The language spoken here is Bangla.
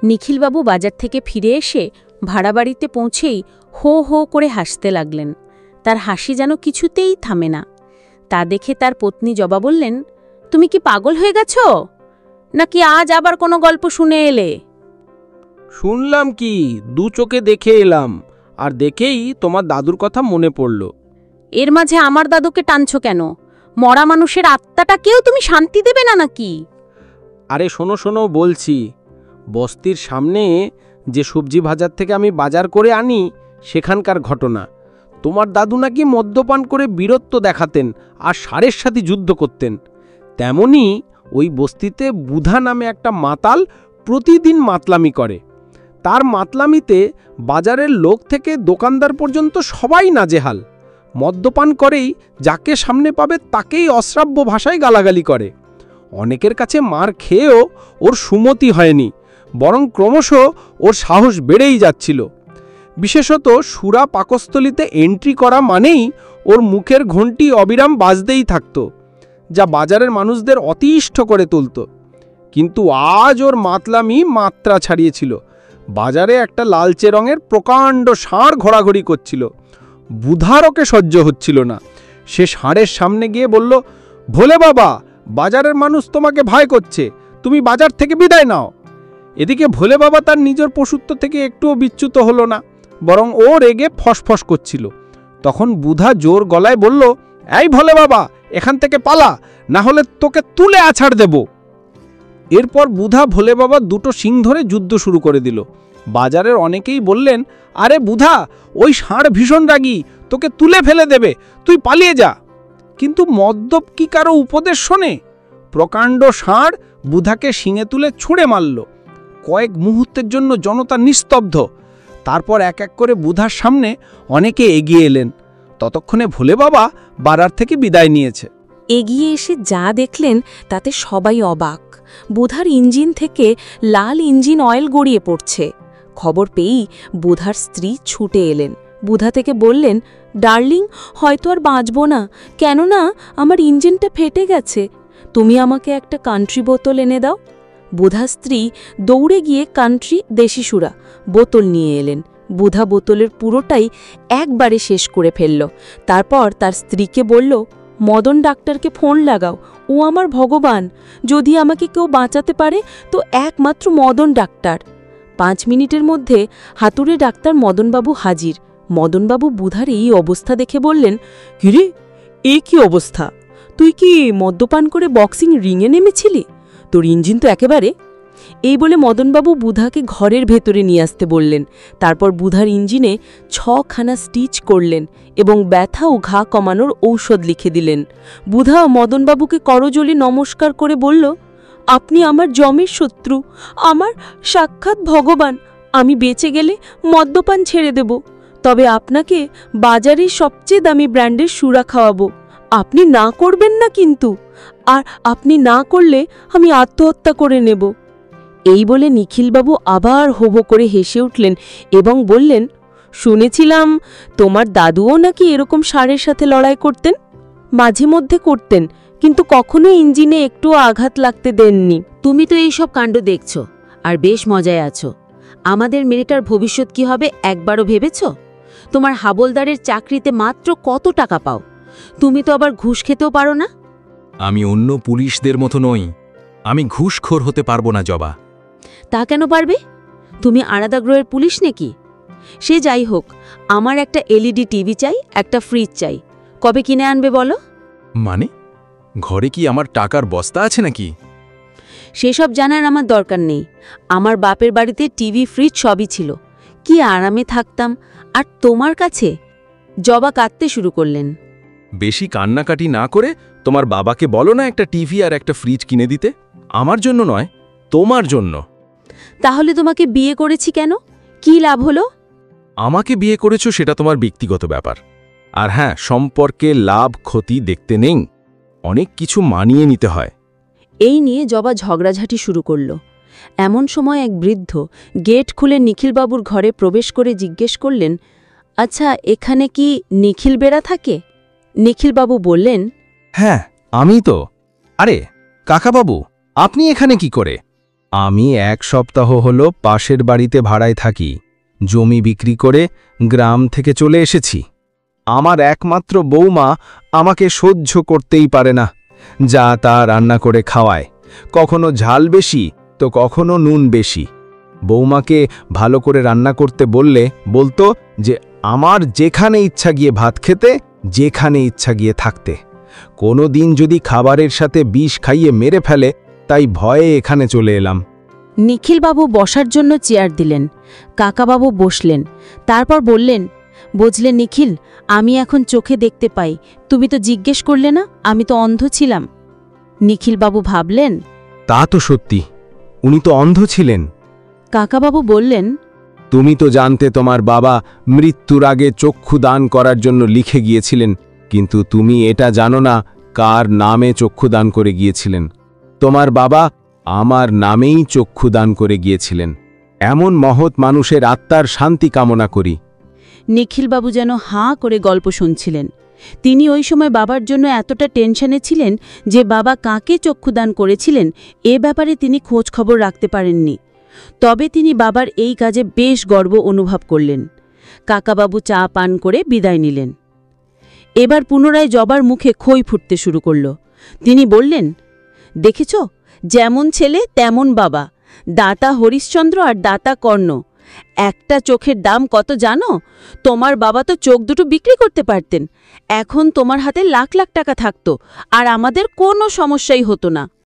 নিখিলবাবু বাজার থেকে ফিরে এসে ভাড়া বাড়িতে পৌঁছেই হো হো করে হাসতে লাগলেন। তার হাসি যেন কিছুতেই থামে না। তা দেখে তার পত্নী জবা বললেন, তুমি কি পাগল হয়ে গেছ, নাকি আজ আবার কোনো গল্প শুনে এলে? শুনলাম কি, দু চোখে দেখে এলাম, আর দেখেই তোমার দাদুর কথা মনে পড়ল। এর মাঝে আমার দাদুকে টানছ কেন? মরা মানুষের আত্মাটাকেও তুমি শান্তি দেবে না নাকি? আরে শোনো শোনো বলছি, বস্তির সামনে যে সবজি বাজার থেকে আমি বাজার করে আনি সেখানকার ঘটনা। তোমার দাদু নাকি মদ্যপান করে বীরত্ব দেখাতেন আর ষাঁড়ের সাথে যুদ্ধ করতেন। তেমনি ওই বস্তিতে বুধা নামে একটা মাতাল প্রতিদিন মাতলামি করে। তার মাতলামিতে বাজারের লোক থেকে দোকানদার পর্যন্ত সবাই নাজেহাল। মদ্যপান করেই যাকে সামনে পাবে তাকেই অশ্রাব্য ভাষায় গালাগালি করে। অনেকের কাছে মার খেয়েও ওর সুমতি হয়নি, বরং ক্রমশ ওর সাহস বেড়েই যাচ্ছিল। বিশেষত সুরা পাকস্থলিতে এন্ট্রি করা মানেই ওর মুখের ঘণ্টি অবিরাম বাজতেই থাকত, যা বাজারের মানুষদের অতিষ্ঠ করে তুলত। কিন্তু আজ ওর মাতলামি মাত্রা ছাড়িয়েছিল। বাজারে একটা লালচে রঙের প্রকাণ্ড ষাঁড় ঘোরাঘুরি করছিল। বুধার ওকে সহ্য হচ্ছিল না। সে ষাঁড়ের সামনে গিয়ে বলল, ভোলে বাবা, বাজারের মানুষ তোমাকে ভয় করছে, তুমি বাজার থেকে বিদায় নাও। এদিকে ভোলে বাবা তার নিজের পশুত্ব থেকে একটুও বিচ্যুত হলো না, বরং ও রেগে ফসফস করছিল। তখন বুধা জোর গলায় বলল, এই ভোলে বাবা, এখান থেকে পালা, না হলে তোকে তুলে আছাড় দেব। এরপর বুধা ভোলে বাবা দুটো শিং ধরে যুদ্ধ শুরু করে দিল। বাজারের অনেকেই বললেন, আরে বুধা, ওই ষাঁড় ভীষণ রাগী, তোকে তুলে ফেলে দেবে, তুই পালিয়ে যা। কিন্তু মদ্যপ কি কারো উপদেশ শোনে? প্রকাণ্ড ষাঁড় বুধাকে শিঙে তুলে ছুঁড়ে মারল। কয়েক মুহূর্তের জন্য জনতা নিস্তব্ধ। তারপর এক এক করে বুধার সামনে অনেকে এগিয়ে এলেন। ততক্ষণে ভোলে বাবা বাড়ার থেকে বিদায় নিয়েছে। এগিয়ে এসে যা দেখলেন তাতে সবাই অবাক। বুধার ইঞ্জিন থেকে লাল ইঞ্জিন অয়েল গড়িয়ে পড়ছে। খবর পেয়েই বুধার স্ত্রী ছুটে এলেন। বুধা থেকে বললেন, ডার্লিং, হয়তো আর বাঁচব না, কেননা আমার ইঞ্জিনটা ফেটে গেছে। তুমি আমাকে একটা কান্ট্রি বোতল এনে দাও। বুধা স্ত্রী দৌড়ে গিয়ে কান্ট্রি দেশি সুরা বোতল নিয়ে এলেন। বুধা বোতলের পুরোটাই একবারে শেষ করে ফেলল। তারপর তার স্ত্রীকে বলল, মদন ডাক্তারকে ফোন লাগাও, ও আমার ভগবান, যদি আমাকে কেউ বাঁচাতে পারে তো একমাত্র মদন ডাক্তার। 5 মিনিটের মধ্যে হাতুড়ে ডাক্তার মদনবাবু হাজির। মদনবাবু বুধার এই অবস্থা দেখে বললেন, কিরে, এ কি অবস্থা? তুই কি মদ্যপান করে বক্সিং রিংয়ে নেমেছিলি? তোর ইঞ্জিন তো একেবারে। এই বলে মদনবাবু বুধাকে ঘরের ভেতরে নিয়ে আসতে বললেন। তারপর বুধার ইঞ্জিনে 6খানা স্টিচ করলেন এবং ব্যথা ও ঘা কমানোর ঔষধ লিখে দিলেন। বুধা মদনবাবুকে করজোড়ে নমস্কার করে বলল, আপনি আমার জমের শত্রু, আমার সাক্ষাৎ ভগবান। আমি বেঁচে গেলে মদ্যপান ছেড়ে দেব, তবে আপনাকে বাজারের সবচেয়ে দামি ব্র্যান্ডের সুরা খাওয়াবো। আপনি না করবেন না কিন্তু, আর আপনি না করলে আমি আত্মহত্যা করে নেব। এই বলে নিখিলবাবু আবার হোহো করে হেসে উঠলেন এবং বললেন, শুনেছিলাম তোমার দাদুও নাকি এরকম ষাঁড়ের সাথে লড়াই করতেন। মাঝে মধ্যে করতেন, কিন্তু কখনো ইঞ্জিনে একটু আঘাত লাগতে দেননি। তুমি তো এইসব কাণ্ড দেখছ আর বেশ মজায় আছো। আমাদের মেয়েটার ভবিষ্যৎ কি হবে একবারও ভেবেছ? তোমার হাবলদারের চাকরিতে মাত্র কত টাকা পাও? তুমি তো আবার ঘুষ খেতেও পারো না। আমি অন্য পুলিশদের মতো নই, আমি ঘুষখোর হতে পারবো না জবা। তা কেন পারবে? তুমি আরাদাগ্রহের পুলিশ নাকি? সে যাই হোক, আমার একটা এলইডি টিভি চাই, একটা ফ্রিজ চাই। কবে কিনে আনবে বলো? মানে, ঘরে কি আমার টাকার বস্তা আছে নাকি? সেসব জানার আমার দরকার নেই। আমার বাপের বাড়িতে টিভি ফ্রিজ সবই ছিল, কি আরামে থাকতাম। আর তোমার কাছে? জবা কাঁদতে শুরু করলেন। বেশি কান্নাকাটি না করে তোমার বাবাকে বলো না একটা টিভি আর একটা ফ্রিজ কিনে দিতে। আমার জন্য নয়, তোমার জন্য। তাহলে তোমাকে বিয়ে করেছি কেন? কি লাভ হলো? আমাকে বিয়ে করেছো সেটা তোমার ব্যক্তিগত ব্যাপার। আর হ্যাঁ, সম্পর্কে লাভ ক্ষতি দেখতে নেই, অনেক কিছু মানিয়ে নিতে হয়। এই নিয়ে জবা ঝগড়াঝাটি শুরু করল। এমন সময় এক বৃদ্ধ গেট খুলে নিখিলবাবুর ঘরে প্রবেশ করে জিজ্ঞেস করলেন, আচ্ছা, এখানে কি নিখিল বেড়া থাকে? নিখিলবাবু বললেন, হ্যাঁ, আমি তো। আরে কাকাবাবু, আপনি এখানে কি করে? আমি 1 সপ্তাহ হলো পাশের বাড়িতে ভাড়ায় থাকি। জমি বিক্রি করে গ্রাম থেকে চলে এসেছি। আমার একমাত্র বৌমা আমাকে সহ্য করতেই পারে না। যা তা রান্না করে খাওয়ায়, কখনো ঝাল বেশি তো কখনো নুন বেশি। বৌমাকে ভালো করে রান্না করতে বললে বলতো যে আমার যেখানে ইচ্ছা গিয়ে ভাত খেতে, যেখানে ইচ্ছা গিয়ে থাকতে। কোনো দিন যদি খাবারের সাথে বিষ খাইয়ে মেরে ফেলে, তাই ভয়ে এখানে চলে এলাম। নিখিলবাবু বসার জন্য চেয়ার দিলেন। কাকাবাবু বসলেন, তারপর বললেন, বুঝলে নিখিল, আমি এখন চোখে দেখতে পাই। তুমি তো জিজ্ঞেস করলে না, আমি তো অন্ধ ছিলাম। নিখিলবাবু ভাবলেন, তা তো সত্যি, উনি তো অন্ধ ছিলেন। কাকাবাবু বললেন, তুমি তো জানতে তোমার বাবা মৃত্যুর আগে চক্ষু দান করার জন্য লিখে গিয়েছিলেন, কিন্তু তুমি এটা জানো না কার নামে চক্ষু দান করে গিয়েছিলেন। তোমার বাবা আমার নামেই চক্ষু দান করে গিয়েছিলেন। এমন মহৎ মানুষের আত্মার শান্তি কামনা করি। নিখিলবাবু যেন হাঁ করে গল্প শুনছিলেন। তিনি ওই সময় বাবার জন্য এতটা টেনশনে ছিলেন যে বাবা কাকে চক্ষুদান করেছিলেন এ ব্যাপারে তিনি খোঁজ খবর রাখতে পারেননি। তবে তিনি বাবার এই কাজে বেশ গর্ব অনুভব করলেন। কাকাবাবু চা পান করে বিদায় নিলেন। এবার পুনরায় জবার মুখে খই ফুটতে শুরু করল। তিনি বললেন, দেখেছ, যেমন ছেলে তেমন বাবা। দাতা হরিশ্চন্দ্র আর দাতা কর্ণ। একটা চোখের দাম কত জানো? তোমার বাবা তো চোখ দুটো বিক্রি করতে পারতেন। এখন তোমার হাতে লাখ লাখ টাকা থাকতো, আর আমাদের কোনো সমস্যাই হতো না।